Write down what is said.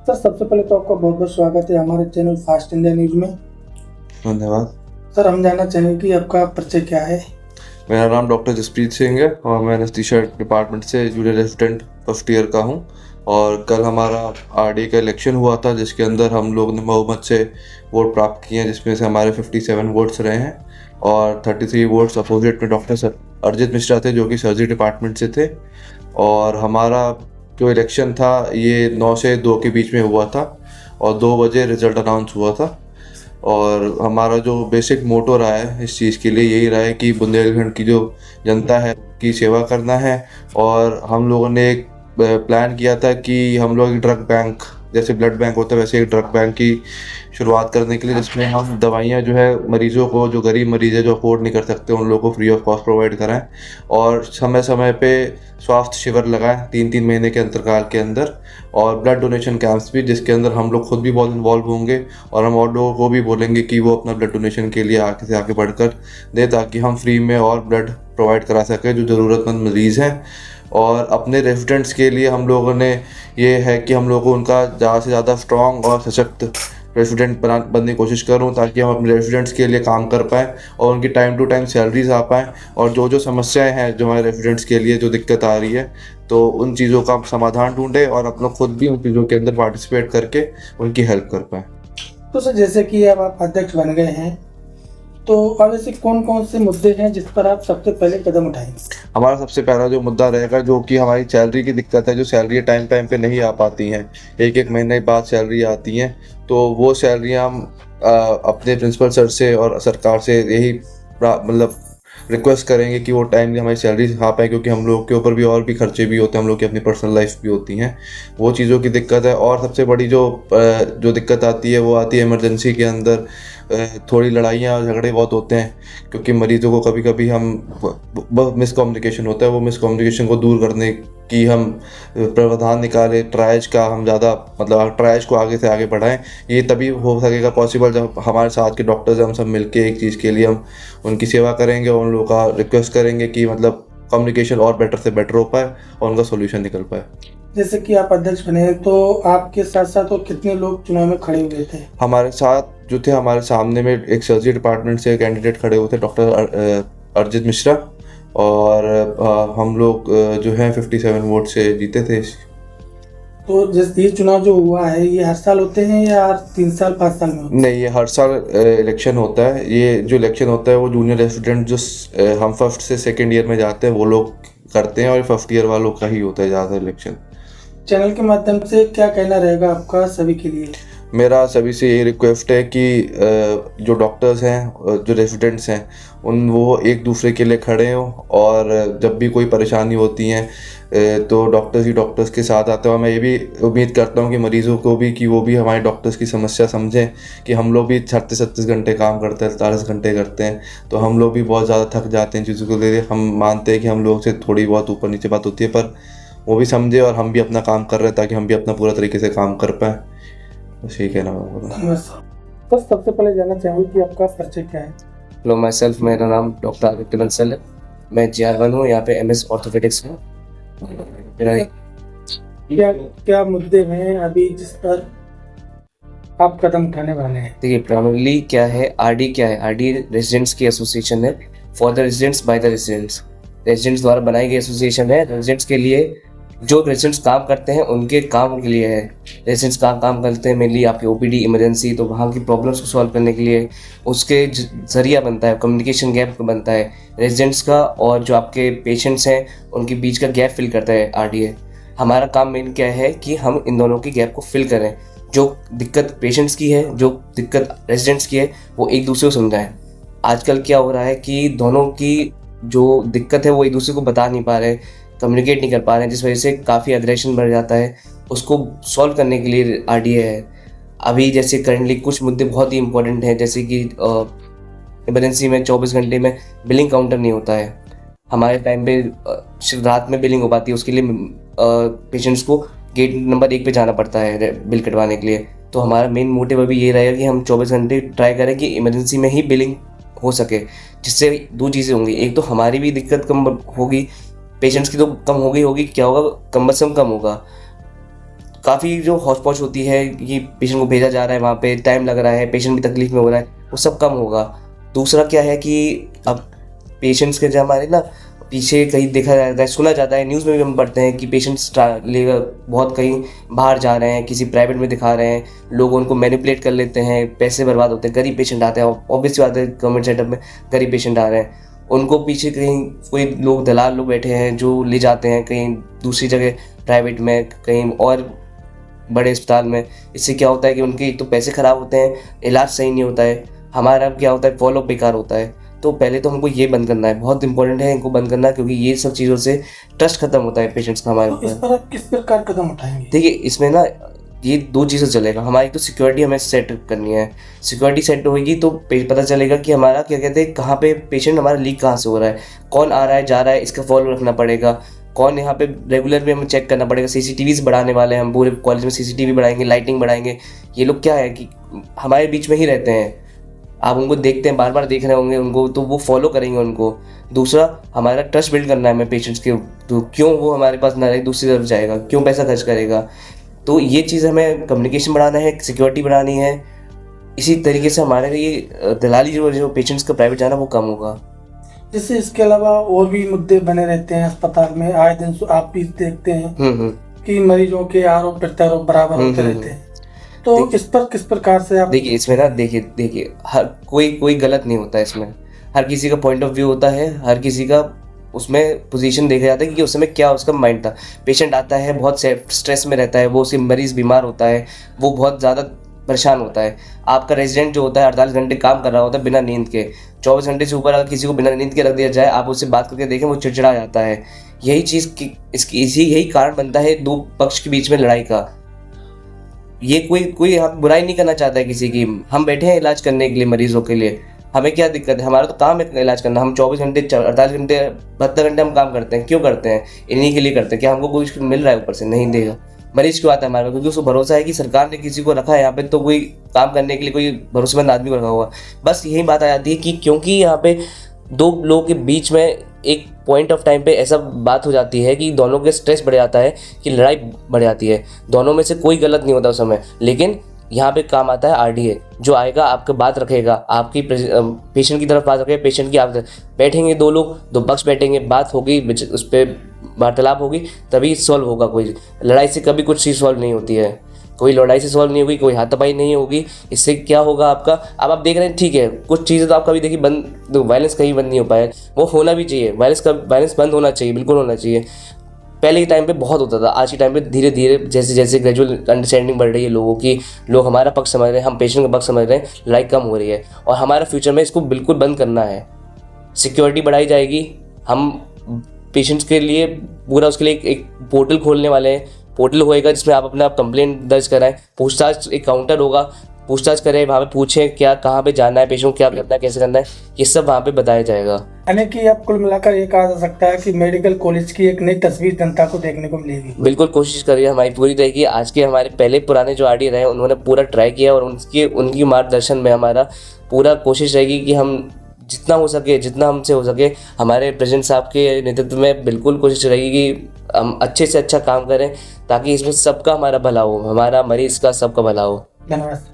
Sir सबसे पहले तो आपका बहुत बहुत स्वागत है हमारे चैनल फास्ट इंडिया न्यूज में। धन्यवाद। सर हम जानना चाहेंगे कि आपका परिचय क्या है। मेरा नाम डॉक्टर जसप्रीत सिंह है और मैं एनेस्थीसिया डिपार्टमेंट से जूनियर रेजिडेंट फर्स्ट ईयर का हूं। और कल हमारा आरडी का इलेक्शन हुआ था जिसके अंदर हम लोग ने बहुमत से वोट प्राप्त किए हैं, जिसमें से हमारे 57 वोट्स रहे हैं और 33 वोट्स अपोजिट में डॉक्टर अर्जित मिश्रा थे जो कि सर्जरी डिपार्टमेंट से थे। और हमारा जो इलेक्शन था ये 9 से 2 के बीच में हुआ था और 2 बजे रिजल्ट अनाउंस हुआ था। और हमारा जो बेसिक मोटो रहा है इस चीज़ के लिए यही रहा है कि बुंदेलखंड की जो जनता है की सेवा करना है। और हम लोगों ने एक प्लान किया था कि हम लोग एक ड्रग बैंक, जैसे ब्लड बैंक होता है वैसे एक ड्रग बैंक की शुरुआत करने के लिए, जिसमें हम दवाइयाँ जो है मरीज़ों को, जो गरीब मरीज़ है जो अफोर्ड नहीं कर सकते, उन लोगों को फ्री ऑफ कॉस्ट प्रोवाइड कराएं। और समय समय पे स्वास्थ्य शिविर लगाएं 3-3 महीने के अंतराल के अंदर, और ब्लड डोनेशन कैंप्स भी, जिसके अंदर हम लोग खुद भी बहुत इन्वॉल्व होंगे और हम और लोगों को भी बोलेंगे कि वो अपना ब्लड डोनेशन के लिए आगे से आगे बढ़कर दें, ताकि हम फ्री में और ब्लड प्रोवाइड करा सकें जो ज़रूरतमंद मरीज़ हैं। और अपने रेजिडेंट्स के लिए हम लोगों ने ये है कि हम लोगों को उनका ज़्यादा से ज़्यादा स्ट्रॉन्ग और सशक्त रेजिडेंट बनने की कोशिश करूं, ताकि हम अपने रेजिडेंट्स के लिए काम कर पाएँ और उनकी टाइम टू टाइम सैलरीज आ पाएँ। और जो जो समस्याएं हैं जो हमारे रेजिडेंट्स के लिए जो दिक्कत आ रही है, तो उन चीज़ों का समाधान ढूंढें और अपना खुद भी उन चीज़ों के अंदर पार्टिसिपेट करके उनकी हेल्प कर पाएँ। तो सर जैसे कि अब आप अध्यक्ष बन गए हैं, तो अब ऐसे कौन कौन से मुद्दे हैं जिस पर आप सबसे पहले कदम उठाएंगे। हमारा सबसे पहला जो मुद्दा रहेगा जो कि हमारी सैलरी की दिक्कत है, जो सैलरी टाइम पे नहीं आ पाती हैं, एक महीने बाद सैलरी आती हैं, तो वो सैलरी हम अपने प्रिंसिपल सर से और सरकार से यही मतलब रिक्वेस्ट करेंगे कि वो टाइमली हमारी सैलरी आ पाए, क्योंकि हम लोग के ऊपर भी और भी खर्चे भी होते हैं, हम लोग की अपनी पर्सनल लाइफ भी होती हैं, वो चीज़ों की दिक्कत है। और सबसे बड़ी जो दिक्कत आती है वो आती है इमरजेंसी के अंदर। थोड़ी लड़ाइयाँ और झगड़े बहुत होते हैं, क्योंकि मरीजों को कभी कभी हम मिसकम्युनिकेशन होता है, वो मिसकम्युनिकेशन को दूर करने की हम प्रावधान निकालें, ट्रायज का हम ज़्यादा मतलब ट्रायज को आगे से आगे बढ़ाएं। ये तभी हो सकेगा पॉसिबल जब हमारे साथ के डॉक्टर्स हम सब मिलके एक चीज़ के लिए हम उनकी सेवा करेंगे और उन लोगों का रिक्वेस्ट करेंगे कि मतलब कम्युनिकेशन और बेटर से बेटर हो पाए और उनका सोल्यूशन निकल पाए। जैसे कि आप अध्यक्ष बने तो आपके साथ साथ और कितने लोग चुनाव में खड़े हुए थे। हमारे साथ जो थे, हमारे सामने में एक सर्जरी डिपार्टमेंट से कैंडिडेट खड़े हुए थे, डॉक्टर अर्जित मिश्रा, और हम लोग जो हैं 57 वोट से जीते थे। तो जैसे ये चुनाव जो हुआ है ये हर साल होते हैं या हर 3 साल 5 साल में होते हैं? नहीं, ये हर साल इलेक्शन होता है। ये जो इलेक्शन होता है वो जूनियर रेजिडेंट जो हम फर्स्ट से सेकेंड ईयर में जाते हैं वो लोग करते हैं, और फर्स्ट ईयर वालों का ही होता है ज़्यादा इलेक्शन। चैनल के माध्यम से क्या कहना रहेगा आपका सभी के लिए। मेरा सभी से ये रिक्वेस्ट है कि जो डॉक्टर्स हैं, जो रेजिडेंट्स हैं, वो एक दूसरे के लिए खड़े हों, और जब भी कोई परेशानी होती है तो डॉक्टर्स ही डॉक्टर्स के साथ आते हैं। और मैं ये भी उम्मीद करता हूँ कि मरीज़ों को भी कि वो भी हमारे डॉक्टर्स की समस्या समझें कि हम लोग भी 36-37 घंटे काम करते हैं, 48 घंटे करते हैं, तो हम लोग भी बहुत ज़्यादा थक जाते हैं चीज़ों को ले। हम मानते हैं कि हम लोग से थोड़ी बहुत ऊपर नीचे बात होती है, पर वो भी समझे और हम भी अपना काम कर रहे हैं ताकि हम भी अपना पूरा तरीके से काम कर पाएँ। बस यही कहना होगा। बस सबसे पहले जानना चाहूँगी कि आपका परिचय क्या है। हेलो माई सेल्फ, मेरा नाम डॉक्टर आदित्य बंसल है। मैं GR1 हूँ, यहाँ पे MS ऑर्थोपेडिक्स में। क्या मुद्दे हैं अभी जिस पर आप कदम उठाने वाले हैं। देखिए, प्राइमरीली क्या है, RD क्या है। RD रेजिडेंट्स की एसोसिएशन है, for the residents by the residents. Residents द्वारा बनाई गई एसोसिएशन है। रेजिडेंट्स के लिए, जो रेजिडेंट्स काम करते हैं उनके काम के लिए है। रेजिडेंट्स काम करते हैं मेनली आपके OPD इमरजेंसी, तो वहाँ की प्रॉब्लम्स को सॉल्व करने के लिए उसके जरिया बनता है, कम्युनिकेशन गैप बनता है रेजिडेंट्स का, और जो आपके पेशेंट्स हैं उनके बीच का गैप फिल करता है RDA। हमारा काम मेन क्या है कि हम इन दोनों के गैप को फिल करें। जो दिक्कत पेशेंट्स की है, जो दिक्कत रेजिडेंट्स की है, वो एक दूसरे को समझाएं। आजकल क्या हो रहा है कि दोनों की जो दिक्कत है वो एक दूसरे को बता नहीं पा रहे, कम्युनिकेट नहीं कर पा रहे हैं, जिस वजह से काफ़ी एग्रेशन बढ़ जाता है। उसको सॉल्व करने के लिए RDA है। अभी जैसे करंटली कुछ मुद्दे बहुत ही इंपॉर्टेंट हैं, जैसे कि इमरजेंसी में 24 घंटे में बिलिंग काउंटर नहीं होता है। हमारे टाइम पे सिर्फ रात में बिलिंग हो पाती है, उसके लिए पेशेंट्स को गेट नंबर 1 पे जाना पड़ता है बिल कटवाने के लिए। तो हमारा मेन मोटिव अभी ये रहेगा कि हम 24 घंटे ट्राई करें कि इमरजेंसी में ही बिलिंग हो सके, जिससे 2 चीज़ें होंगी। एक तो हमारी भी दिक्कत कम होगी, पेशेंट्स की तो कम होगी, क्या होगा, कम से कम होगा। काफ़ी जो हौच-पौच होती है, ये पेशेंट को भेजा जा रहा है वहाँ पे, टाइम लग रहा है, पेशेंट भी तकलीफ में हो रहा है, वो सब कम होगा। दूसरा क्या है कि अब पेशेंट्स के जो हमारे ना पीछे कहीं देखा जाता है, सुना जाता है, न्यूज़ में भी हम पढ़ते हैं कि पेशेंट्स बहुत कहीं बाहर जा रहे हैं, किसी प्राइवेट में दिखा रहे हैं, लोग उनको मैनिपुलेट कर लेते हैं, पैसे बर्बाद होते हैं, गरीब पेशेंट आते हैं, ऑब्वियस बात है गवर्नमेंट सेटअप में गरीब पेशेंट आ रहे हैं, उनको पीछे कहीं कोई लोग दलाल लोग बैठे हैं जो ले जाते हैं कहीं दूसरी जगह प्राइवेट में, कहीं और बड़े अस्पताल में। इससे क्या होता है कि उनके एक तो पैसे ख़राब होते हैं, इलाज सही नहीं होता है, हमारा क्या होता है फॉलोअप बेकार होता है। तो पहले तो हमको ये बंद करना है, बहुत इंपॉर्टेंट है इनको बंद करना, क्योंकि ये सब चीज़ों से ट्रस्ट खत्म होता है पेशेंट्स का हमारे तो इस ऊपर। पर आप किस प्रकार कदम उठाएंगे? देखिए इसमें ना ये दो चीज़ें चलेगा, हमारी तो सिक्योरिटी हमें सेट करनी है। सिक्योरिटी सेट होगी तो पता चलेगा कि हमारा क्या कहते हैं कहाँ पे पेशेंट हमारा लीक कहाँ से हो रहा है, कौन आ रहा है जा रहा है, इसका फॉलो रखना पड़ेगा। कौन यहाँ पे रेगुलर में हमें चेक करना पड़ेगा। सीसीटीवीज बढ़ाने वाले हैं हम, पूरे कॉलेज में सीसीटीवी बढ़ाएंगे, लाइटिंग बढ़ाएंगे। ये लोग क्या है कि हमारे बीच में ही रहते हैं, आप उनको देखते हैं, बार बार देख रहे होंगे उनको, तो वो फॉलो करेंगे उनको। दूसरा हमारा ट्रस्ट बिल्ड करना है हमें पेशेंट्स के, तो क्यों वो हमारे पास ना रहे, दूसरी तरफ जाएगा, क्यों पैसा खर्च करेगा। तो ये चीज़ हमें कम्युनिकेशन बढ़ाना है, सिक्योरिटी बढ़ानी है। इसी तरीके से हमारे ये दलाली जो पेशेंट्स का प्राइवेट जाना वो कम होगा। जैसे इसके अलावा और भी मुद्दे बने रहते हैं अस्पताल में, आए दिन आप भी देखते हैं कि मरीजों के आरोप प्रत्यारोप बराबर होते रहते हैं। तो इस पर किस प्रकार से आप देखिए इसमें ना देखिए हर कोई गलत नहीं होता है इसमें, हर किसी का पॉइंट ऑफ व्यू होता है, हर किसी का उसमें पोजीशन देखा जाता है कि उस समय क्या उसका माइंड था। पेशेंट आता है बहुत स्ट्रेस में रहता है, वो उसी मरीज़ बीमार होता है, वो बहुत ज़्यादा परेशान होता है। आपका रेजिडेंट जो होता है 48 घंटे काम कर रहा होता है बिना नींद के, 24 घंटे से ऊपर अगर किसी को बिना नींद के रख दिया जाए, आप उससे बात करके देखें वो चिड़चिड़ा जाता है। यही चीज़ यही कारण बनता है दो पक्ष के बीच में लड़ाई का। ये कोई हम बुराई नहीं करना चाहता है किसी की, हम बैठे हैं इलाज करने के लिए मरीजों के लिए, हमें क्या दिक्कत है, हमारा तो काम है इलाज करना। हम 24 घंटे 48 घंटे 72 घंटे हम काम करते हैं, क्यों करते हैं? इन्हीं के लिए करते हैं। क्या हमको कुछ मिल रहा है ऊपर से? नहीं देगा। मरीज क्यों आता है हमारे पास? क्योंकि उसको भरोसा है कि सरकार ने किसी को रखा है यहाँ पे, तो कोई काम करने के लिए कोई भरोसेमंद आदमी को रखा हुआ। बस यही बात आ जाती है कि क्योंकि यहाँ पे दो लोगों के बीच में एक पॉइंट ऑफ टाइम पे ऐसा बात हो जाती है कि दोनों के स्ट्रेस बढ़ जाता है, कि लड़ाई बढ़ जाती है। दोनों में से कोई गलत नहीं होता उस समय, लेकिन यहाँ पे काम आता है आरडीए, जो आएगा आपका बात रखेगा, आपकी पेशेंट की तरफ बात रखेगा, पेशेंट की आप बैठेंगे, दो लोग दो पक्ष बैठेंगे, बात होगी, उस पर वार्तालाप होगी, तभी सॉल्व होगा। कोई लड़ाई से कभी कुछ चीज़ सॉल्व नहीं होती है, कोई लड़ाई से सॉल्व नहीं होगी, कोई हाथापाई नहीं होगी। इससे क्या होगा आपका, अब आप देख रहे हैं ठीक है कुछ चीज़ें तो आप कभी देखिए बंद, वायलेंस कहीं बंद नहीं हो पाया, वो होना भी चाहिए, वायलेंस बंद होना चाहिए, बिल्कुल होना चाहिए। पहले के टाइम पे बहुत होता था, आज के टाइम पे धीरे धीरे जैसे जैसे ग्रेजुअल अंडरस्टैंडिंग बढ़ रही है लोगों की, लोग हमारा पक्ष समझ रहे हैं, हम पेशेंट का पक्ष समझ रहे हैं, लड़ाई कम हो रही है। और हमारा फ्यूचर में इसको बिल्कुल बंद करना है। सिक्योरिटी बढ़ाई जाएगी, हम पेशेंट्स के लिए पूरा उसके लिए एक पोर्टल खोलने वाले हैं। पोर्टल होएगा जिसमें आप अपना कंप्लेंट दर्ज कराएं, पूछताछ, एक काउंटर होगा, पूछताछ करें, वहाँ पे पूछें क्या कहाँ पे जाना है, पेशेंट को क्या करना है, कैसे करना है, ये सब वहाँ पे बताया जाएगा। यानी कि अब कुल मिलाकर ये कहा जा सकता है कि मेडिकल कॉलेज की एक नई तस्वीर जनता को देखने को मिलेगी। बिल्कुल कोशिश करिए, हमारी पूरी रहेगी। आज के हमारे पहले पुराने जो आरडी रहे उन्होंने पूरा ट्राई किया, और उनकी मार्गदर्शन में हमारा पूरा कोशिश रहेगी कि हम जितना हो सके, जितना हमसे हो सके, हमारे प्रेसिडेंट साहब के नेतृत्व में बिल्कुल कोशिश रहेगी कि हम अच्छे से अच्छा काम करें, ताकि इसमें सबका हमारा भला हो, हमारा मरीज़ का सबका भला हो। धन्यवाद।